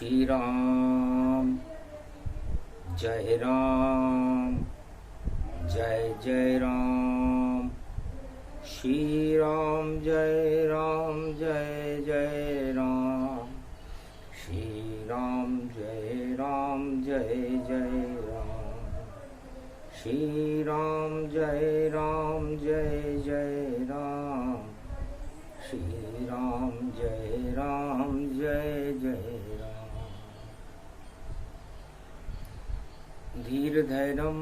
श्री राम जय राम जय जय राम। श्री राम जय राम जय जय राम। श्री राम जय राम जय जय राम। श्री राम जय राम जय जय राम। श्री राम जय राम जय जय राम। धीर धैर्यं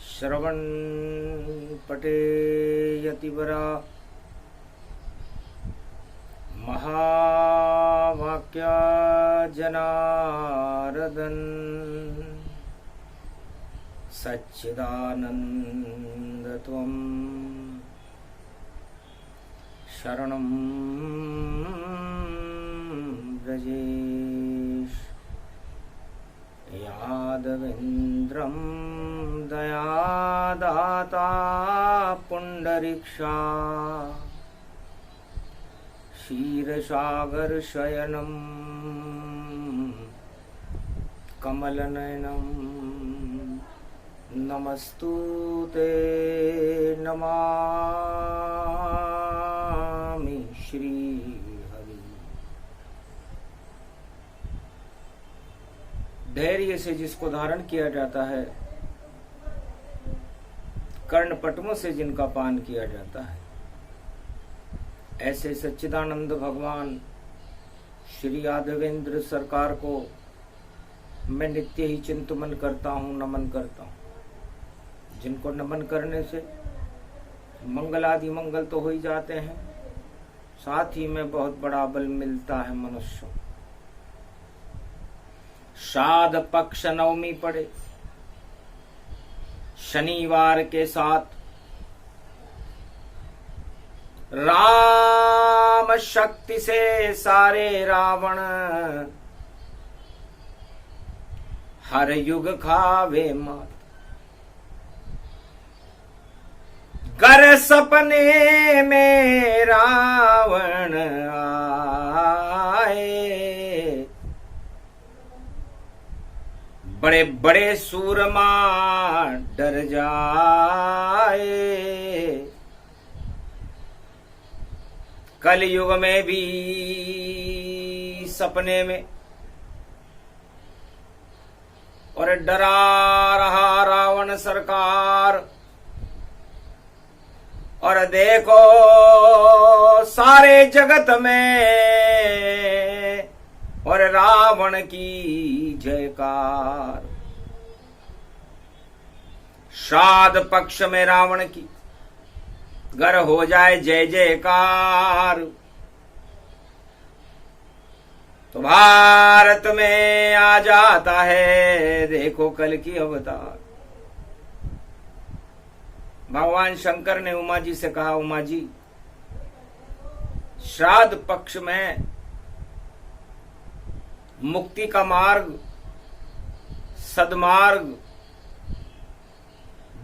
श्रवण पटे यतिवरा महावाक्या जनार्दन सच्चिदानंद त्वं शरणं व्रजेश। यादवेन्द्रं दयादाता पुण्डरीक्षा क्षीरसागरशयनं कमलनयनं नमस्तुते नमामि श्री हरि। धैर्य से जिसको धारण किया जाता है, कर्णपटमों से जिनका पान किया जाता है, ऐसे सच्चिदानंद भगवान श्री यादवेंद्र सरकार को मैं नित्य ही चिंतन करता हूँ, नमन करता हूँ। जिनको नमन करने से मंगल आदि मंगल तो हो ही जाते हैं, साथ ही में बहुत बड़ा बल मिलता है मनुष्य। श्राद्ध पक्ष नवमी पड़े शनिवार के साथ राम शक्ति से सारे रावण हर युग खावे मात। गर सपने में रावण आए, बड़े बड़े सूरमा डर जाए। कलयुग में भी सपने में और डरा रहा रावण सरकार। और देखो सारे जगत में और रावण की जयकार। श्राद्ध पक्ष में रावण की घर हो जाए जय जयकार, तो भारत में आ जाता है देखो कल की अवतार। भगवान शंकर ने उमा जी से कहा, उमा जी श्राद्ध पक्ष में मुक्ति का मार्ग, सदमार्ग,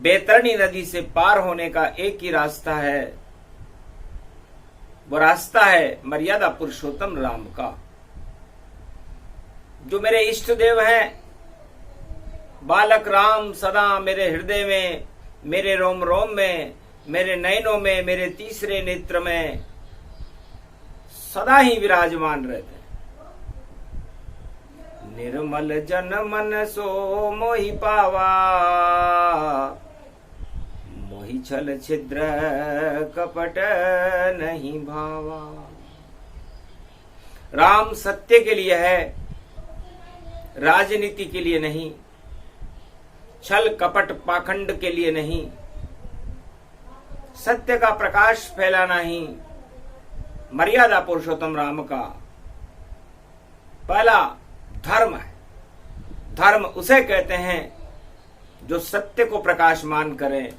बैतरणी नदी से पार होने का एक ही रास्ता है। वो रास्ता है मर्यादा पुरुषोत्तम राम का, जो मेरे इष्ट देव हैं। बालक राम सदा मेरे हृदय में, मेरे रोम रोम में, मेरे नयनों में, मेरे तीसरे नेत्र में सदा ही विराजमान रहते हैं। निर्मल जन मन सो मोहि पावा, मोहि छल छिद्र कपट नहीं भावा। राम सत्य के लिए है, राजनीति के लिए नहीं, छल कपट पाखंड के लिए नहीं। सत्य का प्रकाश फैलाना ही मर्यादा पुरुषोत्तम राम का पहला धर्म है। धर्म उसे कहते हैं जो सत्य को प्रकाशमान करे।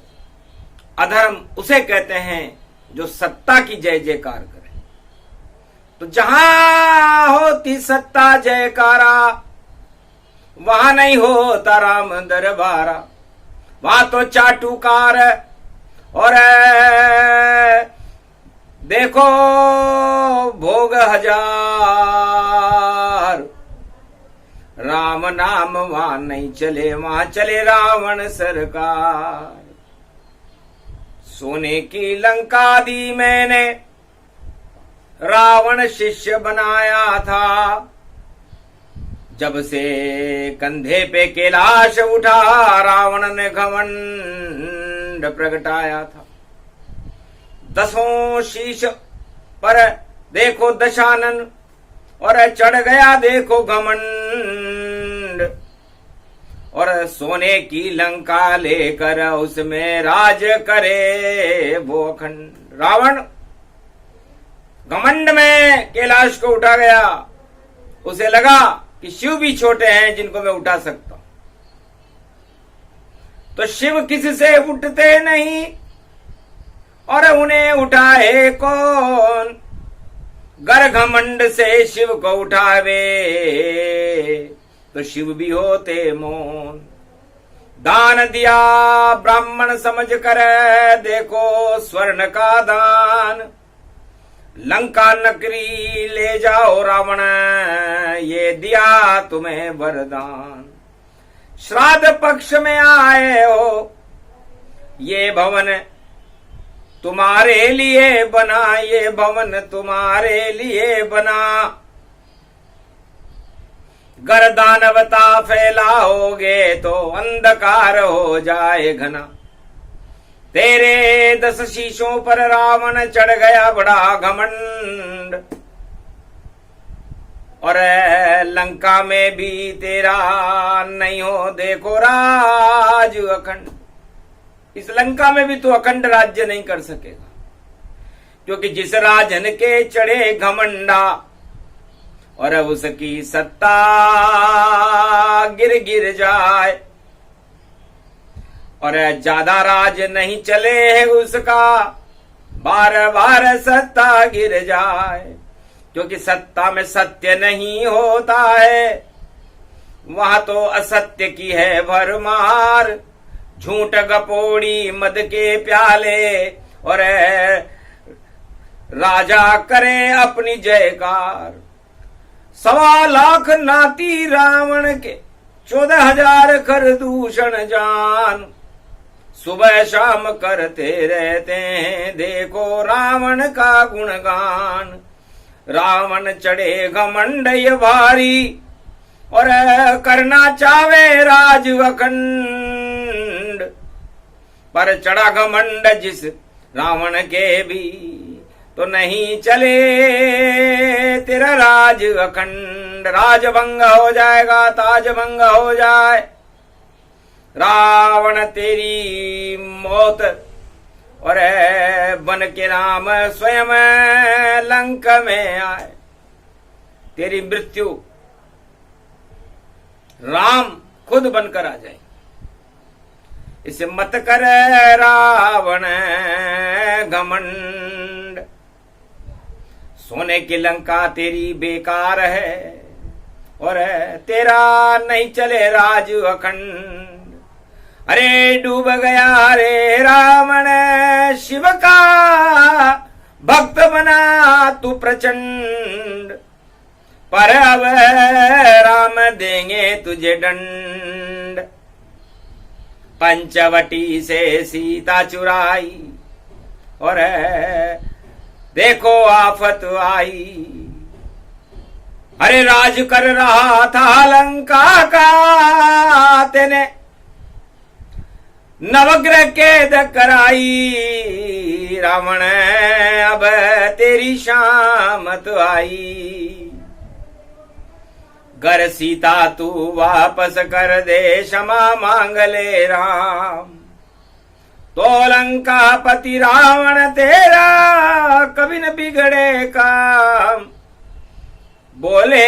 अधर्म उसे कहते हैं जो सत्ता की जय जयकार करे। तो जहां होती सत्ता जयकारा, वहां नहीं होता राम दरबारा। वहां तो चाटुकार और देखो भोग हजार, राम नाम वहां नहीं चले, वहां चले रावण सरकार। सोने की लंका दी मैंने, रावण शिष्य बनाया था। जब से कंधे पे कैलाश उठा, रावण ने घमंड प्रगटाया था। 10 शीश पर देखो दशानन, और चढ़ गया देखो घमंड। और सोने की लंका लेकर उसमें राज करे वो अखंड। रावण घमंड में कैलाश को उठा गया, उसे लगा कि शिव भी छोटे हैं जिनको मैं उठा सकता हूं। तो शिव किसी से उठते नहीं, और उन्हें उठाए कौन? गर घमंड से शिव को उठावे, तो शिव भी होते मौन। दान दिया ब्राह्मण समझ कर, देखो स्वर्ण का दान। लंका नगरी ले जाओ रावण, ये दिया तुम्हें वरदान। श्राद्ध पक्ष में आए हो, ये भवन तुम्हारे लिए बना, ये भवन तुम्हारे लिए बना। गर दानवता फैलाओगे तो अंधकार हो जाए घना। तेरे 10 शीशों पर रावण चढ़ गया बड़ा घमंड, और लंका में भी तेरा नहीं हो देखो राज अखंड। इस लंका में भी तू अखंड राज्य नहीं कर सकेगा, क्योंकि जिस राजन के चढ़े घमंडा, और उसकी सत्ता गिर गिर जाए। और ज्यादा राज नहीं चले है उसका, बार बार सत्ता गिर जाए। क्योंकि सत्ता में सत्य नहीं होता है, वहां तो असत्य की है भरमार। झूठ गपोड़ी मद के प्याले, और राजा करे अपनी जयकार। 1.25 लाख नाती रावण के, 14,000 कर दूषण जान। सुबह शाम करते रहते हैं देखो रावण का गुणगान। रावण चढ़े घमंड ये भारी, और करना चावे राज अखंड। पर चढ़ा घमंड जिस रावण के भी, तो नहीं चले तेरा राज अखंड। राजभंग हो जाएगा, ताजभंग हो जाए। रावण तेरी मौत, और बन के राम स्वयं लंक में आए। तेरी मृत्यु राम खुद बनकर आ जाए। इसे मत कर रावण घमंड। सोने की लंका तेरी बेकार है, और तेरा नहीं चले राज अखंड। अरे डूब गया रे रावण, शिव का भक्त बना तू प्रचंड। पर अब राम देंगे तुझे दंड। पंचवटी से सीता चुराई, और देखो आफत आई। अरे राज कर रहा था लंका का, तेने नवग्रह कैद कराई। रावण अब तेरी शामत आई। घर सीता तू वापस कर दे, क्षमा मांग ले राम। तो लंका पति रावण तेरा कभी न बिगड़े काम। बोले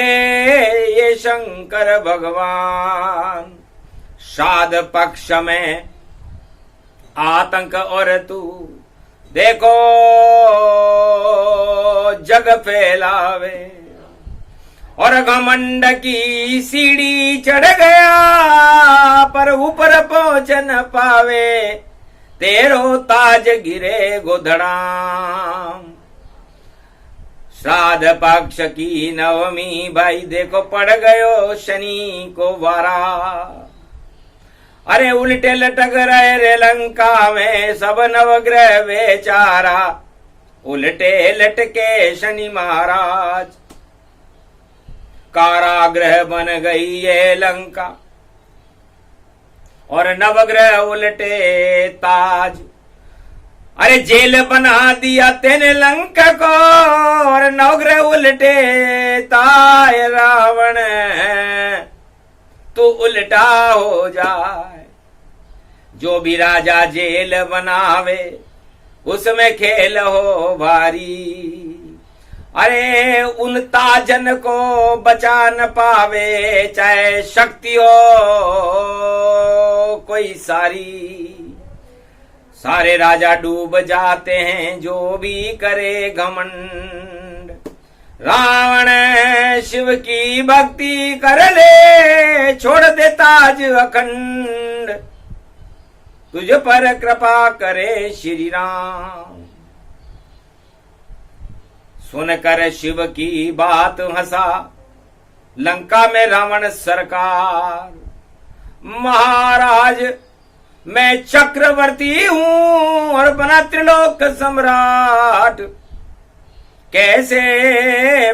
ये शंकर भगवान। श्राद्ध पक्ष में आतंक, और तू देखो जग फैलावे। और घमंड की सीढ़ी चढ़ गया, पर ऊपर पहुंच न पावे। तेरो ताज गिरे गोधड़ाम। श्राद्ध पक्ष की नवमी, भाई देखो पड़ गयो शनि को वारा। अरे उल्टे लटक रहे रे लंका में सब नवग्रह बेचारा, उल्टे लटके शनि महाराज। कारागृह बन गई ये लंका और नवग्रह उल्टे ताज। अरे जेल बना दिया तेने लंका को और नवग्रह उल्टे ताय। रावण तू उल्टा हो जाए, जो भी राजा जेल बनावे उसमें खेल हो भारी। अरे उन ताजन को बचा न पावे, चाहे शक्ति हो कोई सारी। सारे राजा डूब जाते हैं जो भी करे घमंड। रावण शिव की भक्ति कर ले, छोड़ दे ताज अखंड। तुझ पर कृपा करे श्री राम। सुनकर शिव की बात हंसा लंका में रावण सरकार। महाराज मैं चक्रवर्ती हूं और बना त्रिलोक सम्राट, कैसे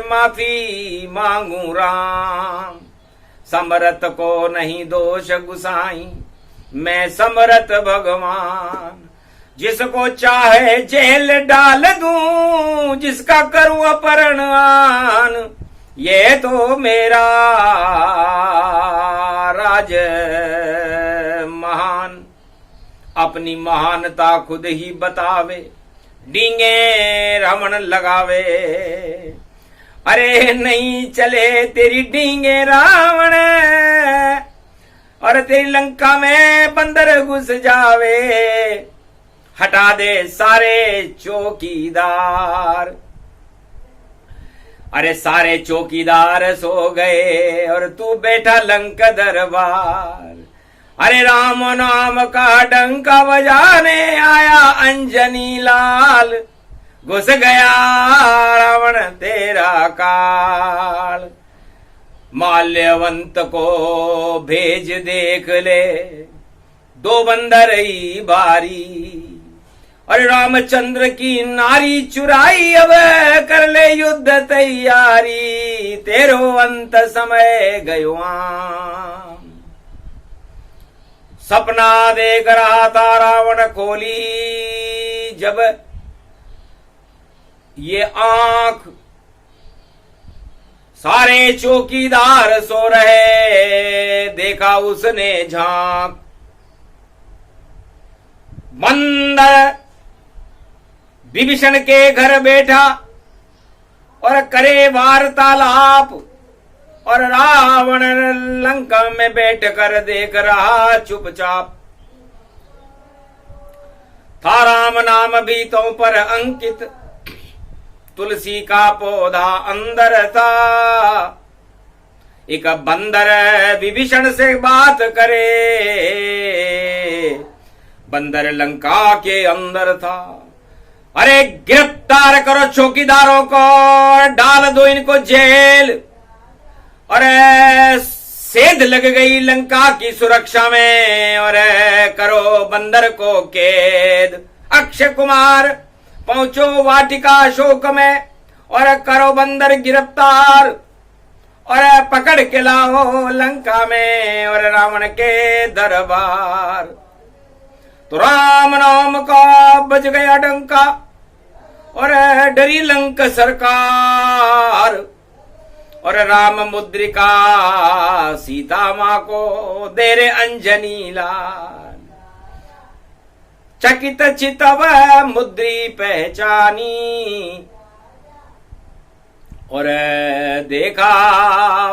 माफी मांगू राम। समरथ को नहीं दोष गुसाई, मैं समरथ भगवान। जिसको चाहे जेल डाल दूं, जिसका करूं अपहरण आन। ये तो मेरा राज महान, अपनी महानता खुद ही बतावे, डींगे रावण लगावे। अरे नहीं चले तेरी डींगे रावण, और तेरी लंका में बंदर घुस जावे। हटा दे सारे चौकीदार। अरे सारे चौकीदार सो गए और तू बैठा लंक दरबार। अरे राम नाम का डंका बजाने आया अंजनी लाल, घुस गया रावण तेरा काल। माल्यवंत को भेज देख ले, दो बंदर ही बारी। अरे रामचंद्र की नारी चुराई, अब कर ले युद्ध तैयारी। तेरो अंत समय गयो आम। सपना देख रहा था रावण खोली जब ये आंख। सारे चौकीदार सो रहे, देखा उसने झांक। बंदर विभीषण के घर बैठा और करे वार्तालाप, और रावण लंका में बैठकर देख रहा चुपचाप। था राम नाम भीतों पर अंकित, तुलसी का पौधा अंदर था। एक बंदर विभीषण से बात करे, बंदर लंका के अंदर था। अरे गिरफ्तार करो चौकीदारों को, डाल दो इनको जेल। अरे सेध लग गई लंका की सुरक्षा में, और करो बंदर को कैद। अक्षय कुमार पहुंचो वाटिका अशोक में, और करो बंदर गिरफ्तार, और पकड़ के लाओ लंका में, और रावण के दरबार। तो राम नाम का बज गया डंका, और डरी लंक सरकार। और राम मुद्रिका सीता माँ को दे रे अंजनी लाल। चकित चितव मुद्री पहचानी, और देखा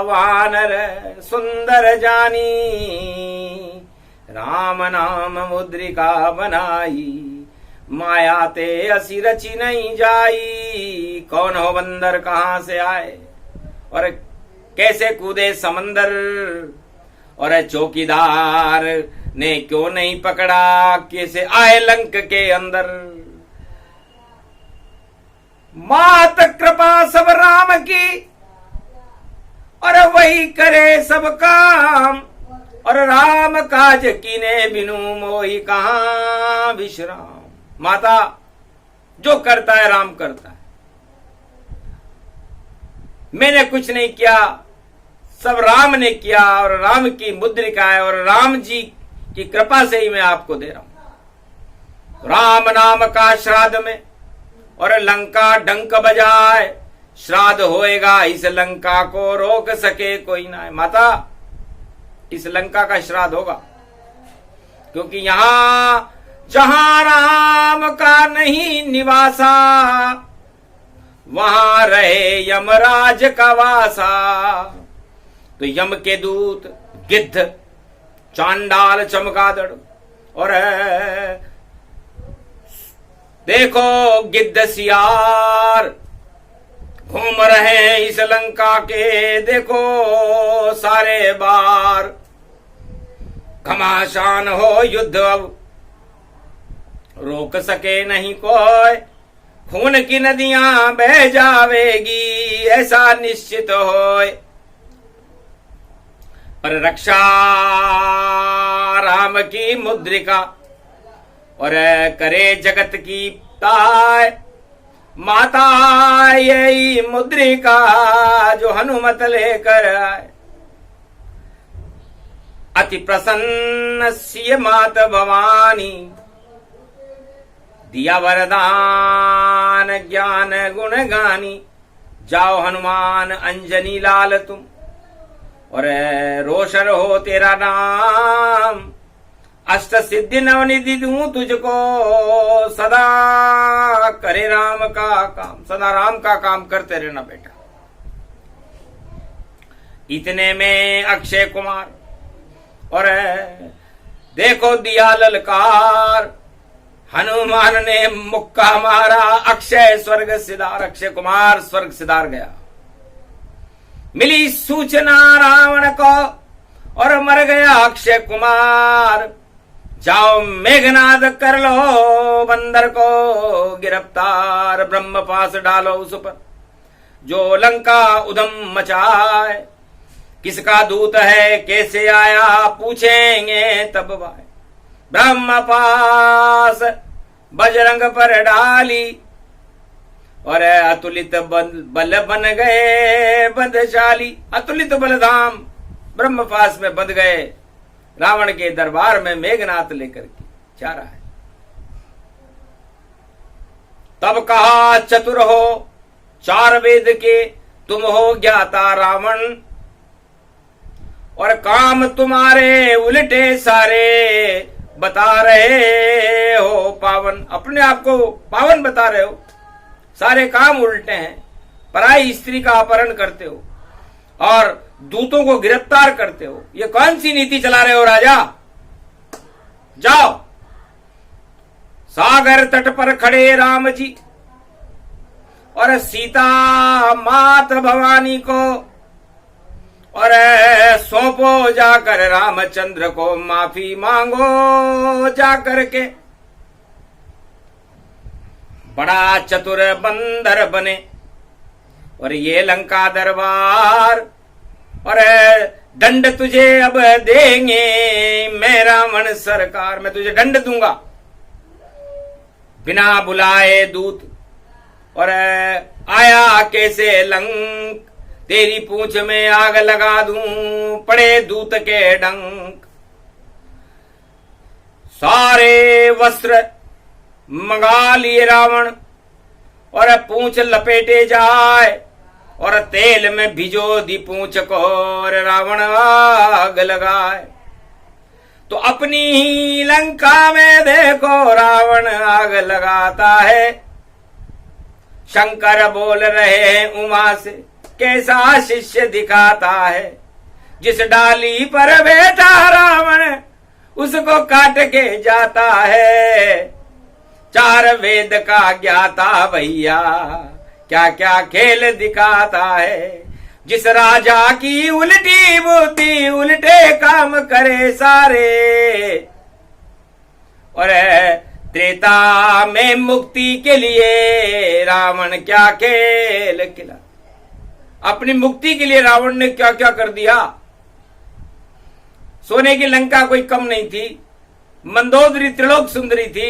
वानर सुंदर जानी। राम नाम मुद्रिका बनाई, माया ते असी रची नहीं जाई। कौन हो बंदर, कहां से आए और कैसे कूदे समंदर। और चौकीदार ने क्यों नहीं पकड़ा, कैसे आए लंक के अंदर। मात कृपा सब राम की, और वही करे सब काम, और राम काज कीने बिनु मोहि कहां विश्राम। माता, जो करता है राम करता है, मैंने कुछ नहीं किया, सब राम ने किया, और राम की मुद्रिका है, और राम जी की कृपा से ही मैं आपको दे रहा हूं। राम नाम का श्राद्ध में और लंका डंक बजाए, श्राद्ध होएगा इस लंका को रोक सके कोई ना। माता, इस लंका का श्राद्ध होगा, क्योंकि यहां जहां राम का नहीं निवासा, वहां रहे यमराज का वासा। तो यम के दूत गिद्ध, चांडाल, चमगादड़, और देखो गिद्ध सियार घूम रहे हैं इस लंका के, देखो सारे बार। घमासान हो युद्ध अब, रोक सके नहीं कोई, खून की नदियां बह जावेगी ऐसा निश्चित होए। पर रक्षा राम की मुद्रिका, और करे जगत की ताय। माता, यही मुद्रिका जो हनुमत लेकर आए। अति प्रसन्न सिय मात भवानी, दिया वरदान ज्ञान गुण गानी। जाओ हनुमान अंजनी लाल तुम, और रोशन हो तेरा नाम। अष्ट सिद्धि नवनिधि दूं तुझको, सदा करे राम का काम। सदा राम का काम करते रहना बेटा। इतने में अक्षय कुमार, और देखो दिया ललकार। हनुमान ने मुक्का मारा, अक्षय स्वर्ग सिधार। अक्षय कुमार स्वर्ग सिधार गया। मिली सूचना रावण को, और मर गया अक्षय कुमार। जाओ मेघनाद कर लो बंदर को गिरफ्तार। ब्रह्म पास डालो उस पर जो लंका उधम मचाए। किसका दूत है कैसे आया पूछेंगे तब भाई। ब्रह्म पास बजरंग पर डाली, और अतुलित बल बन गए बंधशाली। अतुलित बलधाम ब्रह्म पास में बंध गए। रावण के दरबार में मेघनाथ लेकर के जा रहा है। तब कहा चतुर हो चार वेद के, तुम हो ज्ञाता रावण, और काम तुम्हारे उल्टे सारे बता रहे हो पावन। अपने आप को पावन बता रहे हो, सारे काम उल्टे हैं। पराई स्त्री का अपहरण करते हो और दूतों को गिरफ्तार करते हो। ये कौन सी नीति चला रहे हो राजा? जाओ। सागर तट पर खड़े राम जी और सीता मात भवानी को, और सौंपो जाकर रामचंद्र को, माफी मांगो जाकर के। बड़ा चतुर बंदर बने और ये लंका दरबार, और दंड तुझे अब देंगे मैं रावण सरकार। मैं तुझे दंड दूंगा बिना बुलाए दूत, और आया कैसे लंक, तेरी पूंछ में आग लगा दूं पड़े दूत के डंक। सारे वस्त्र मंगा लिए रावण, और पूंछ लपेटे जाए, और तेल में भिजो दी पूंछ को, और रावण आग लगाए। तो अपनी ही लंका में देखो रावण आग लगाता है। शंकर बोल रहे हैं उमा से, कैसा शिष्य दिखाता है। जिस डाली पर बैठा रावण उसको काट के जाता है। चार वेद का ज्ञाता भैया क्या क्या खेल दिखाता है। जिस राजा की उल्टी बुद्धि उल्टे काम करे सारे, और त्रेता में मुक्ति के लिए रावण क्या खेल खेला। अपनी मुक्ति के लिए रावण ने क्या क्या कर दिया। सोने की लंका कोई कम नहीं थी, मंदोदरी त्रिलोक सुंदरी थी,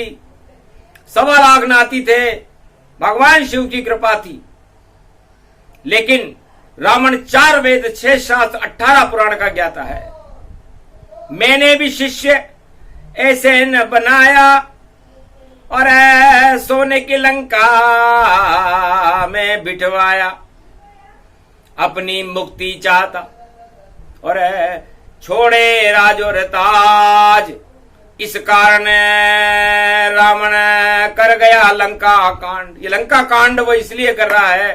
1.25 लाख नाती थे, भगवान शिव की कृपा थी। लेकिन रावण 4 वेद 6 शास्त्र 18 पुराण का ज्ञाता है। मैंने भी शिष्य ऐसे न बनाया और सोने की लंका में बिठवाया। अपनी मुक्ति चाहता और छोड़े राज और ताज, इस कारण रावण कर गया लंका कांड। ये लंका कांड वो इसलिए कर रहा है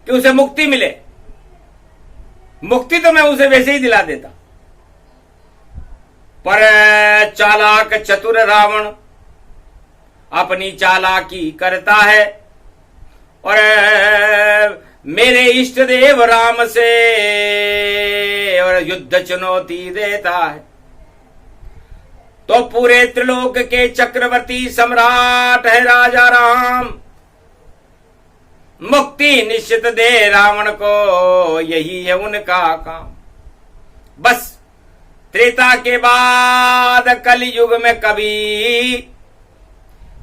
कि उसे मुक्ति मिले। मुक्ति तो मैं उसे वैसे ही दिला देता, पर चालाक चतुर रावण अपनी चालाकी करता है और मेरे इष्ट देव राम से और युद्ध चुनौती देता है। तो पूरे त्रिलोक के चक्रवर्ती सम्राट है राजा राम, मुक्ति निश्चित दे रावण को, यही है उनका काम। बस त्रेता के बाद कलयुग में कभी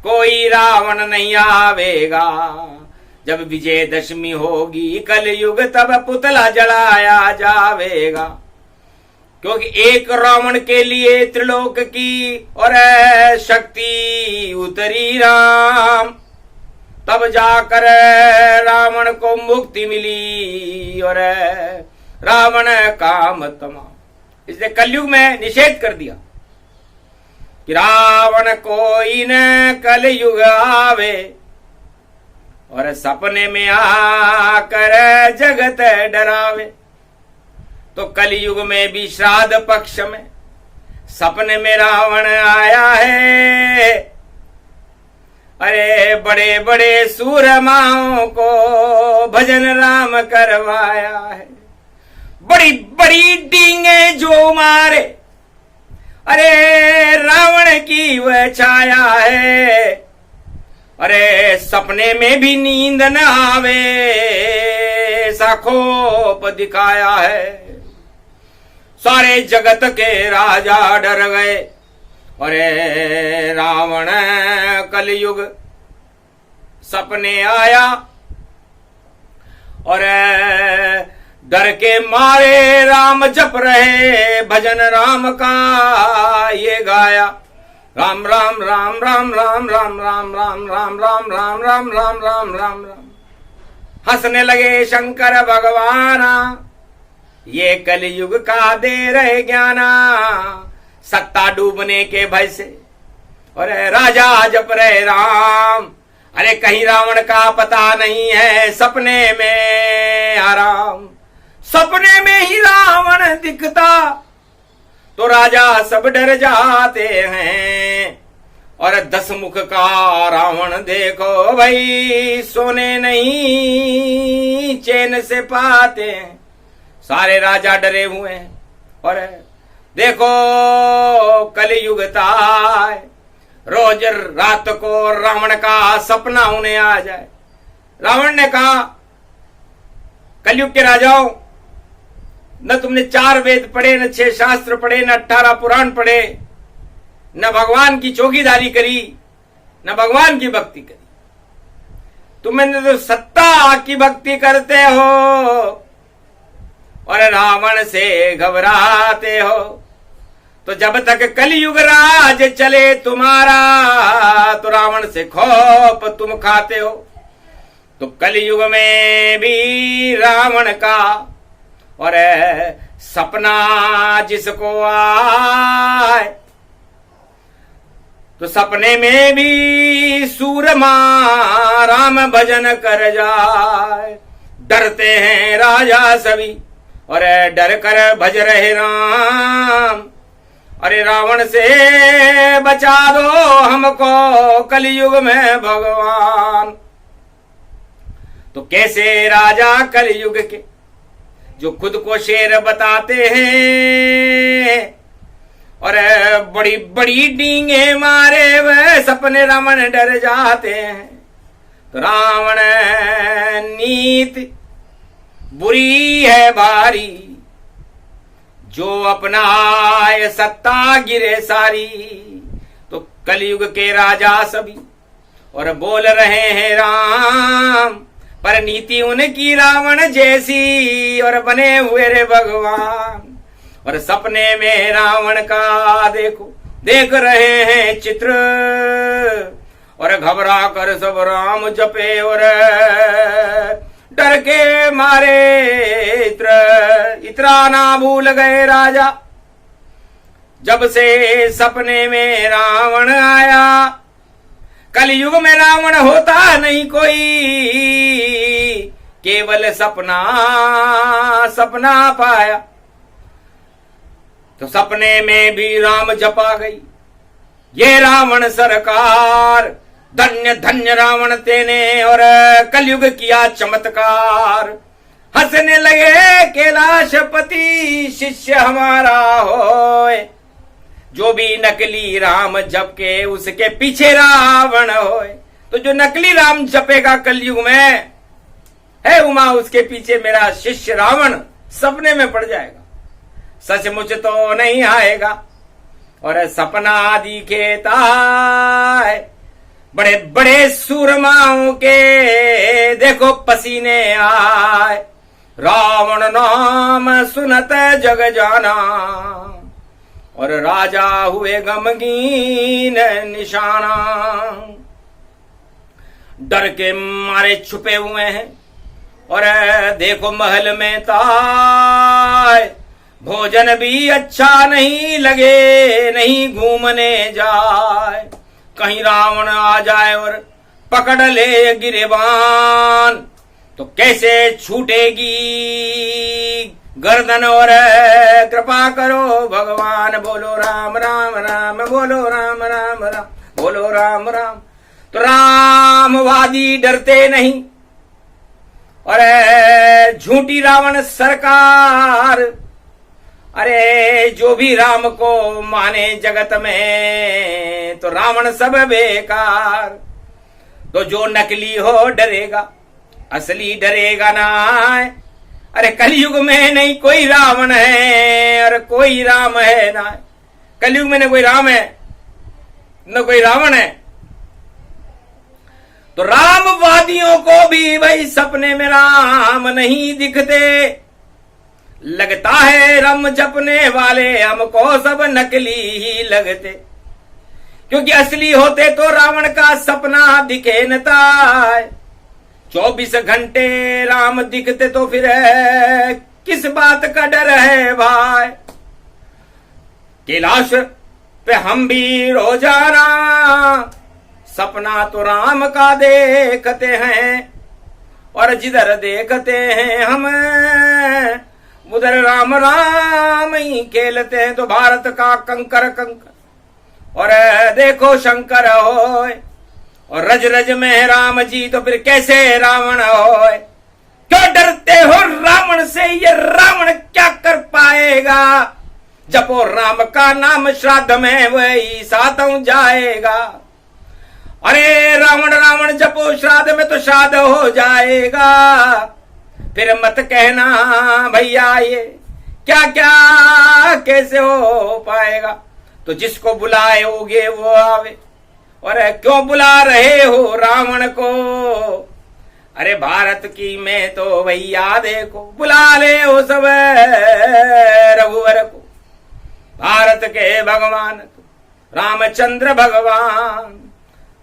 कोई रावण नहीं आवेगा। जब विजयदशमी होगी कलयुग तब पुतला जलाया जावेगा। क्योंकि एक रावण के लिए त्रिलोक की और शक्ति उतरी राम, तब जाकर रावण को मुक्ति मिली और रावण काम तमाम। इसलिए कलयुग में निषेध कर दिया कि रावण कोई न कलयुग आवे और सपने में आकर जगत डरावे। तो कलयुग में भी श्राद्ध पक्ष में सपने में रावण आया है। अरे बड़े बड़े सूरमाओं को भजन राम करवाया है। बड़ी बड़ी डींगे जो मारे, अरे रावण की वह छाया है। अरे सपने में भी नींद न आवे, ऐसा खोप दिखाया है। सारे जगत के राजा डर गए। अरे रावण कलयुग सपने आया और डर के मारे राम जप रहे भजन राम का ये गाया। राम राम राम राम राम राम राम राम राम राम राम राम राम राम राम राम। हंसने लगे शंकर भगवाना, ये कलयुग का दे रहे ज्ञाना। सत्ता डूबने के भय से और राजा जप रहे राम। अरे कहीं रावण का पता नहीं है, सपने में आराम। सपने में ही रावण दिखता तो राजा सब डर जाते हैं। और 10 मुख का रावण देखो भाई, सोने नहीं चैन से पाते हैं। सारे राजा डरे हुए हैं। और देखो कलयुग ताय, रोज रात को रावण का सपना उन्हें आ जाए। रावण ने कहा, कलयुग के राजाओं, न तुमने 4 वेद पढ़े, न 6 शास्त्र पढ़े, न 18 पुराण पढ़े, न भगवान की चौकीदारी करी, न भगवान की भक्ति करी। तुमने तो सत्ता की भक्ति करते हो और रावण से घबराते हो। तो जब तक कलयुग राज चले तुम्हारा, तो रावण से खौफ तुम खाते हो। तो कलयुग में भी रावण का और सपना जिसको आए, तो सपने में भी सूरमा राम भजन कर जाए। डरते हैं राजा सभी और डर कर भज रहे राम। अरे रावण से बचा दो हमको कलयुग में भगवान। तो कैसे राजा कलयुग के जो खुद को शेर बताते हैं और बड़ी बड़ी डींगे मारे वह सपने रावण डर जाते हैं। तो रावण नीति बुरी है भारी, जो अपनाए सत्ता गिरे सारी। तो कलयुग के राजा सभी और बोल रहे हैं राम, पर नीति उनकी रावण जैसी और बने हुए रे भगवान। और सपने में रावण का देखो देख रहे हैं चित्र, और घबरा कर सब राम जपे और डर के मारे इतना ना भूल गए राजा। जब से सपने में रावण आया, कलयुग में रावण होता नहीं कोई, केवल सपना सपना पाया। तो सपने में भी राम जपा गई, ये रावण सरकार, धन्य धन्य रावण तेने और कलयुग किया चमत्कार। हंसने लगे कैलाशपति, शिष्य हमारा होए, जो भी नकली राम जप के उसके पीछे रावण होए। तो जो नकली राम जपेगा कलयुग में है उमा, उसके पीछे मेरा शिष्य रावण सपने में पड़ जाएगा, सचमुच तो नहीं आएगा। और सपना दिखेता है बड़े बड़े सूरमाओं के, देखो पसीने आए, रावण नाम सुनत जग जाना। और राजा हुए गमगीन निशाना, डर के मारे छुपे हुए हैं। और देखो महल में ताय, भोजन भी अच्छा नहीं लगे, नहीं घूमने जाए। कहीं रावण आ जाए और पकड़ ले गिरेबान, तो कैसे छूटेगी गर्दन। और कृपा करो भगवान, बोलो राम राम राम, बोलो राम राम राम, बोलो राम राम। तो रामवादी डरते नहीं, और झूठी रावण सरकार। अरे जो भी राम को माने जगत में, तो रावण सब बेकार। तो जो नकली हो डरेगा, असली डरेगा ना। अरे कलयुग में नहीं कोई रावण है और कोई राम है ना। कलयुग में न कोई राम है न कोई रावण है। तो रामवादियों को भी भाई सपने में राम नहीं दिखते, लगता है राम जपने वाले हमको सब नकली ही लगते। क्योंकि असली होते तो रावण का सपना दिखे न था। 24 घंटे राम दिखते तो फिर किस बात का डर है भाई। कैलाश पे हम भी रोजाना सपना तो राम का देखते हैं, और जिधर देखते हैं हम उधर राम राम ही खेलते हैं। तो भारत का कंकर कंकर और देखो शंकर होए, और रज रज में राम जी, तो फिर कैसे रावण होए। क्यों डरते हो रावण से, ये रावण क्या कर पाएगा। जपो राम का नाम श्राद्ध में वही सातों जाएगा। अरे रावण रावण जपो श्राद्ध में तो श्राद्ध हो जाएगा। फिर मत कहना भैया ये क्या क्या कैसे हो पाएगा। तो जिसको बुलाओगे वो आवे, और क्यों बुला रहे हो रावण को। अरे भारत की मैं तो भैया देखो बुला ले हो सब रघुवर को। भारत के भगवान रामचंद्र भगवान,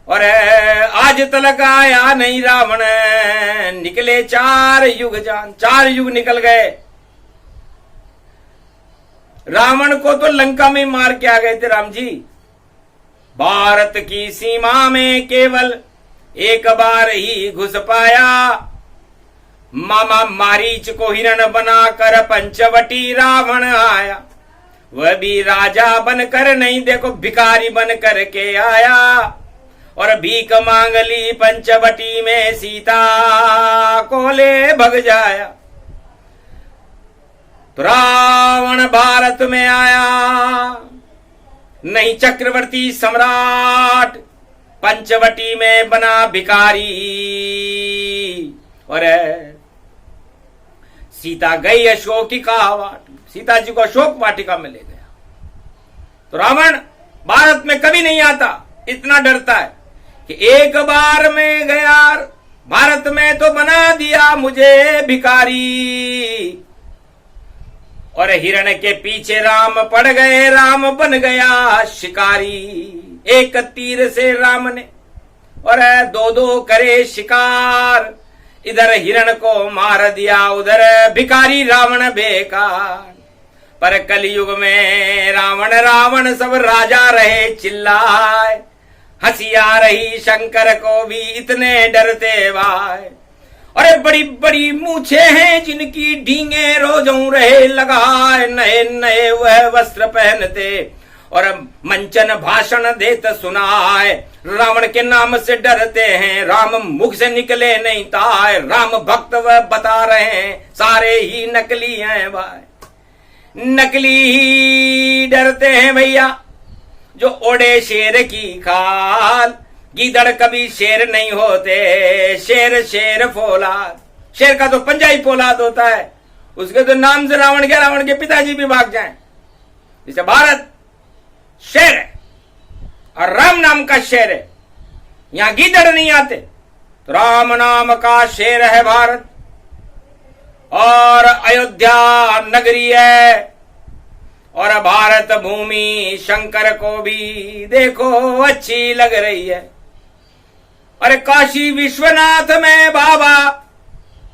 और आज तलक आया नहीं रावण। निकले 4 युग जान, 4 युग निकल गए। रावण को तो लंका में मार के आ गए थे राम जी। भारत की सीमा में केवल एक बार ही घुस पाया। मामा मारीच को हिरण बनाकर पंचवटी रावण आया। वह भी राजा बनकर नहीं, देखो भिखारी बन कर के आया। और भीख मांग ली पंचवटी में, सीता को ले भग जाया। तो रावण भारत में आया, नहीं चक्रवर्ती सम्राट, पंचवटी में बना भिखारी। और सीता गई अशोकिका वाटिका, सीता जी को अशोक वाटिका में ले गया। तो रावण भारत में कभी नहीं आता, इतना डरता है कि एक बार में गया भारत में तो बना दिया मुझे भिखारी। और हिरण के पीछे राम पड़ गए, राम बन गया शिकारी। एक तीर से राम ने और दो दो करे शिकार, इधर हिरण को मार दिया, उधर भिखारी रावण बेकार। पर कलयुग में रावण रावण सब राजा रहे चिल्लाए, हंसी आ रही शंकर को भी इतने डरते भाई। अरे बड़ी बड़ी मूछे हैं जिनकी ढींगे रोजों रहे लगाए, नए नए वह वस्त्र पहनते और मंचन भाषण देत सुनाए। रावण के नाम से डरते हैं, राम मुख से निकले नहीं ताए। राम भक्त वह बता रहे हैं, सारे ही नकली हैं भाई, नकली ही डरते हैं भैया। जो ओढ़े शेर की खाल, गीदड़ कभी शेर नहीं होते, शेर शेर फौलाद। शेर का तो पंजा ही फौलाद होता है, उसके तो नाम से रावण के पिताजी भी भाग जाएं। जैसे भारत शेर है और राम नाम का शेर है, यहां गीदड़ नहीं आते, तो राम नाम का शेर है भारत। और अयोध्या नगरी है और भारत भूमि शंकर को भी देखो अच्छी लग रही है। अरे काशी विश्वनाथ में बाबा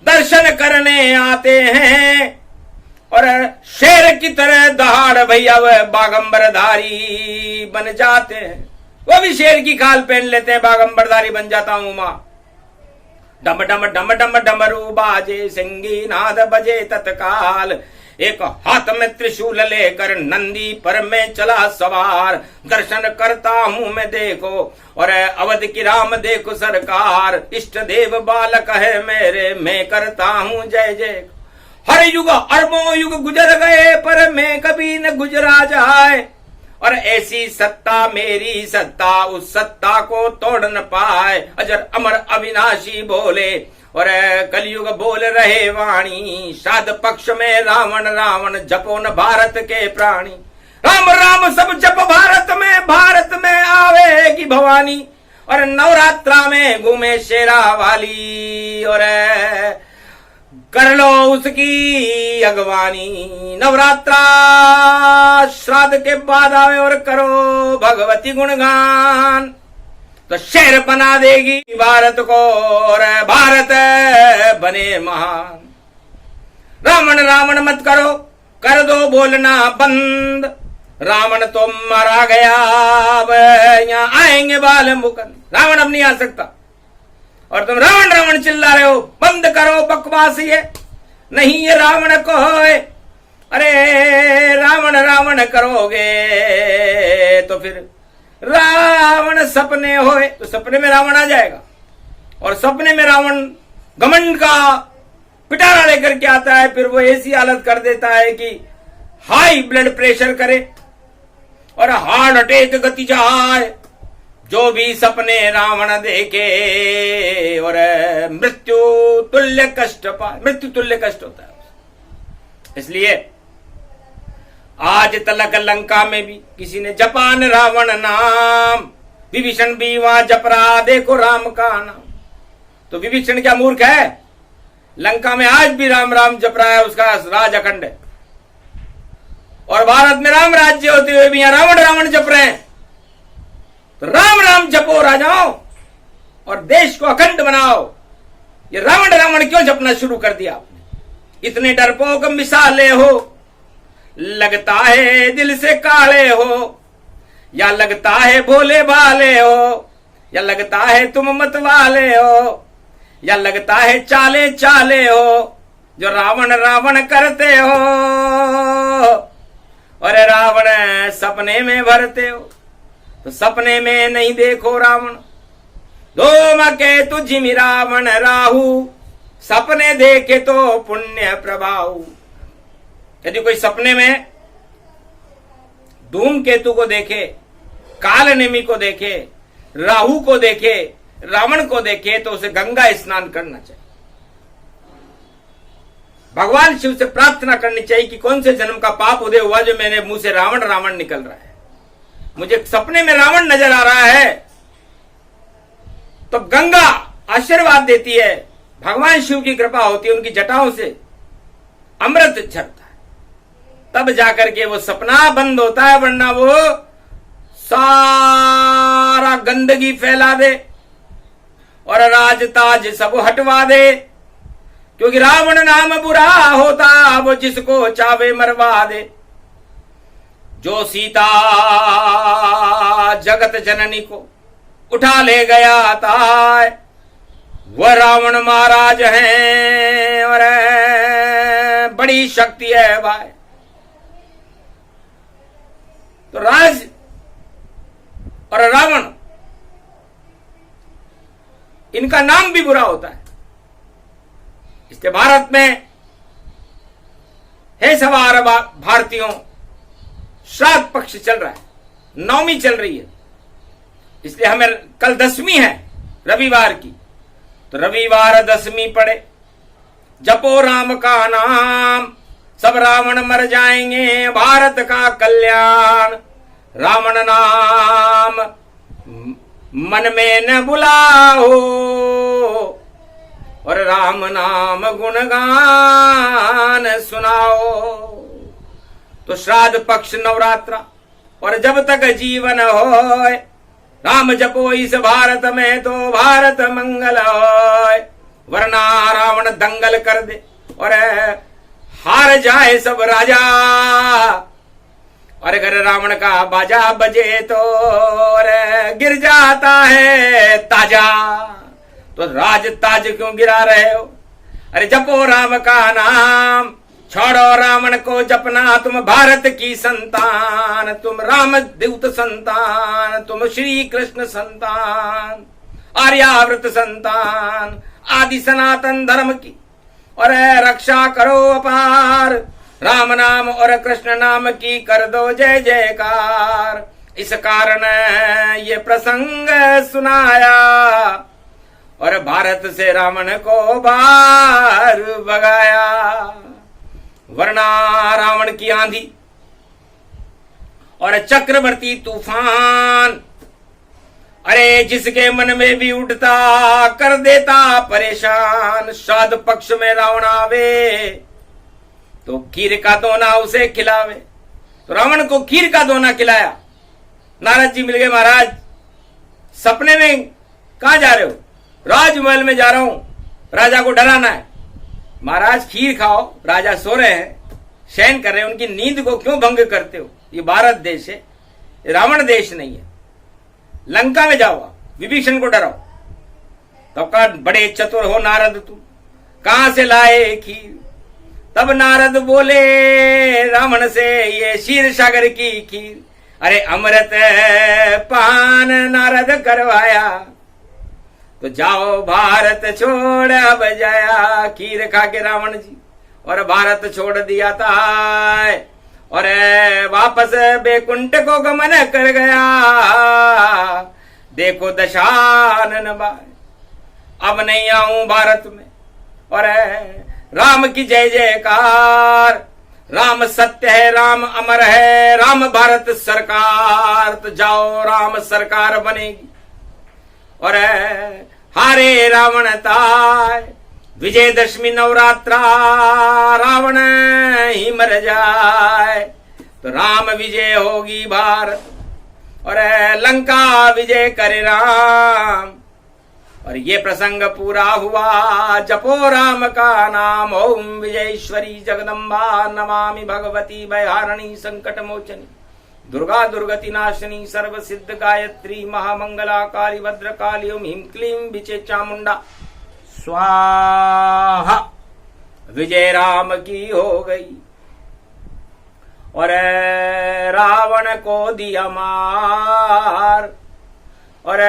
दर्शन करने आते हैं और शेर की तरह दहाड़ भैया वह बागंबरधारी बन जाते हैं। वो भी शेर की खाल पहन लेते हैं, बागंबरधारी बन जाता हूं मां। डम डम डम डम डमरू बाजे, सिंगी नाद बजे तत्काल। एक हाथ में त्रिशूल लेकर नंदी पर मैं चला सवार। दर्शन करता हूं मैं देखो और अवध की राम देखो सरकार। इष्ट देव बालक है मेरे, मैं करता हूं जय जय। हर युग अरबों युग गुजर गए पर मैं कभी न गुजरा जाए। और ऐसी सत्ता मेरी सत्ता, उस सत्ता को तोड़ न पाए। अजर अमर अविनाशी बोले और कलयुग बोल रहे वाणी। श्राद्ध पक्ष में रावण रावण, जपो न भारत के प्राणी। राम राम सब जप भारत में आवेगी भवानी। और नवरात्रा में घूमे शेरा वाली और कर लो उसकी अगवानी। नवरात्रा श्राद्ध के बाद आवे और करो भगवती गुणगान, तो शेर बना देगी भारत को और भारत बने महान। रावण रावण मत करो, कर दो बोलना बंद। रावण तो मारा गया, अब यहाँ आएंगे बाल मुकंद। रावण अब नहीं आ सकता और तुम रावण रावण चिल्ला रहे हो। बंद करो बकवास, ये नहीं ये रावण को होए। अरे रावण रावण करोगे तो फिर रावण सपने होए, तो सपने में रावण आ जाएगा। और सपने में रावण घमंड का पिटारा लेकर के आता है, फिर वो ऐसी हालत कर देता है कि हाई ब्लड प्रेशर करे और हार्ट अटैक गति जाए। जो भी सपने रावण देखे और मृत्यु तुल्य कष्ट पाए, मृत्यु तुल्य कष्ट होता है। इसलिए आज तलक लंका में भी किसी ने जपान रावण नाम, विभीषण भी वहां जप रहा देखो राम का नाम। तो विभीषण क्या मूर्ख है? लंका में आज भी राम राम जप रहा है, उसका राज अखंड है। और भारत में राम राज्य होते हुए भी यहां रावण रावण जप रहे हैं। तो राम राम जपो राजाओं और देश को अखंड बनाओ। ये रावण रावण क्यों जपना शुरू कर दिया आपने? इतने डरपोक मिसाले हो, लगता है दिल से काले हो, या लगता है भोले भाले हो, या लगता है तुम मत वाले हो, या लगता है चाले चाले हो जो रावण रावण करते हो। और रावण सपने में भरते हो, तो सपने में नहीं देखो रावण। धूमकेतु जिमि रावण राहु, सपने देखे तो पुण्य प्रभाव। यदि कोई सपने में धूमकेतु को देखे काल नेमी को देखे, राहु को देखे, रावण को देखे तो उसे गंगा स्नान करना चाहिए। भगवान शिव से प्रार्थना करनी चाहिए कि कौन से जन्म का पाप उदय हुआ जो मेरे मुंह से रावण रावण निकल रहा है, मुझे सपने में रावण नजर आ रहा है। तो गंगा आशीर्वाद देती है, भगवान शिव की कृपा होती है, उनकी जटाओं से अमृत झरता है, तब जाकर के वो सपना बंद होता है, वरना वो सारा गंदगी फैला दे और राज ताज सब हटवा दे। क्योंकि रावण नाम बुरा होता, वो जिसको चावे मरवा दे। जो सीता जगत जननी को उठा ले गया था, वह रावण महाराज हैं और बड़ी शक्ति है भाई। तो राज और रावण, इनका नाम भी बुरा होता है। इसके भारत में हे सवार भारतीयों, श्राद्ध पक्ष चल रहा है, नवमी चल रही है, इसलिए हमें कल दसवीं है रविवार की, तो रविवार दसवीं पड़े, जपो राम का नाम, सब रावण मर जाएंगे, भारत का कल्याण। रावण नाम मन में न बुलाओ और राम नाम गुणगान सुनाओ। तो श्राद्ध पक्ष नवरात्रा और जब तक जीवन होए, राम जपो इस भारत में तो भारत मंगल होए, वरना रावण दंगल कर दे और हार जाए सब राजा, और अगर रावण का बाजा बजे तो गिर जाता है ताजा। तो राज ताज क्यों गिरा रहे हो? अरे जपो राम का नाम, छोड़ो रावण को जपना, तुम भारत की संतान, तुम राम दूत संतान, तुम श्री कृष्ण संतान, आर्यावृत संतान, आदि सनातन धर्म की और रक्षा करो अपार। राम नाम और कृष्ण नाम की कर दो जय जयकार। इस कारण ये प्रसंग सुनाया और भारत से रावण को बाहर भगाया, वरना रावण की आंधी और चक्रवर्ती तूफान, अरे जिसके मन में भी उठता कर देता परेशान। श्राद्ध पक्ष में रावण आवे तो खीर का दोना उसे खिलावे। तो रावण को खीर का दोना खिलाया। नारद जी मिल गए, महाराज सपने में कहां जा रहे हो? राजमहल में जा रहा हूं, राजा को डराना है। महाराज खीर खाओ, राजा सो रहे हैं, शयन कर रहे हैं, उनकी नींद को क्यों भंग करते हो? ये भारत देश है, रावण देश नहीं है। लंका में जाओ, विभीषण को डराओ। तब कहा बड़े चतुर हो नारद, तुम कहां से लाए खीर? तब नारद बोले रावण से, ये क्षीर सागर की खीर, अरे अमृत पान नारद करवाया। तो जाओ भारत छोड़ अब जाया। खीर खा के रावण जी और भारत छोड़ दिया था और वापस बैकुंठ को गमन कर गया। देखो दशानन बाय, अब नहीं आऊं भारत में। और राम की जय जयकार। राम सत्य है, राम अमर है, राम भारत सरकार। तो जाओ राम सरकार बनेगी और हारे रावण ताय। विजयदशमी नवरात्रा रावण ही मर जाए तो राम विजय होगी भारत और लंका विजय करे राम। और ये प्रसंग पूरा हुआ। जपो राम का नाम, ओम विजयेश्वरी जगदम्बा नमामि भगवती भयहारिणी संकट मोचनी दुर्गा दुर्गति नाशिनी सर्व सिद्ध गायत्री महामंगला काली भद्रकाली ओम ह्रीं क्लीं विचे चामुंडा स्वाहा। विजय राम की हो गई और रावण को दिया मार और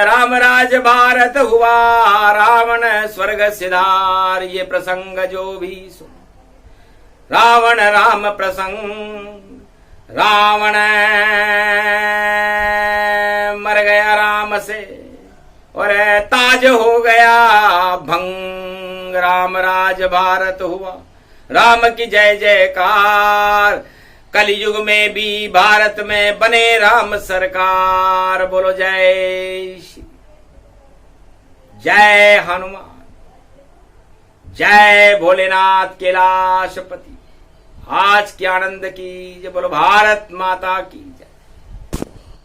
राम राज भारत हुआ, रावण स्वर्ग सिधार। ये प्रसंग जो भी सुन, रावण राम प्रसंग, रावण से और ताज हो गया भंग, राम राज भारत हुआ, राम की जय जयकार। कलयुग में भी भारत में बने राम सरकार। बोलो जय श्री, जय हनुमान, जय भोलेनाथ कैलाशपति। आज के आनंद की जय, बोलो भारत माता की जय।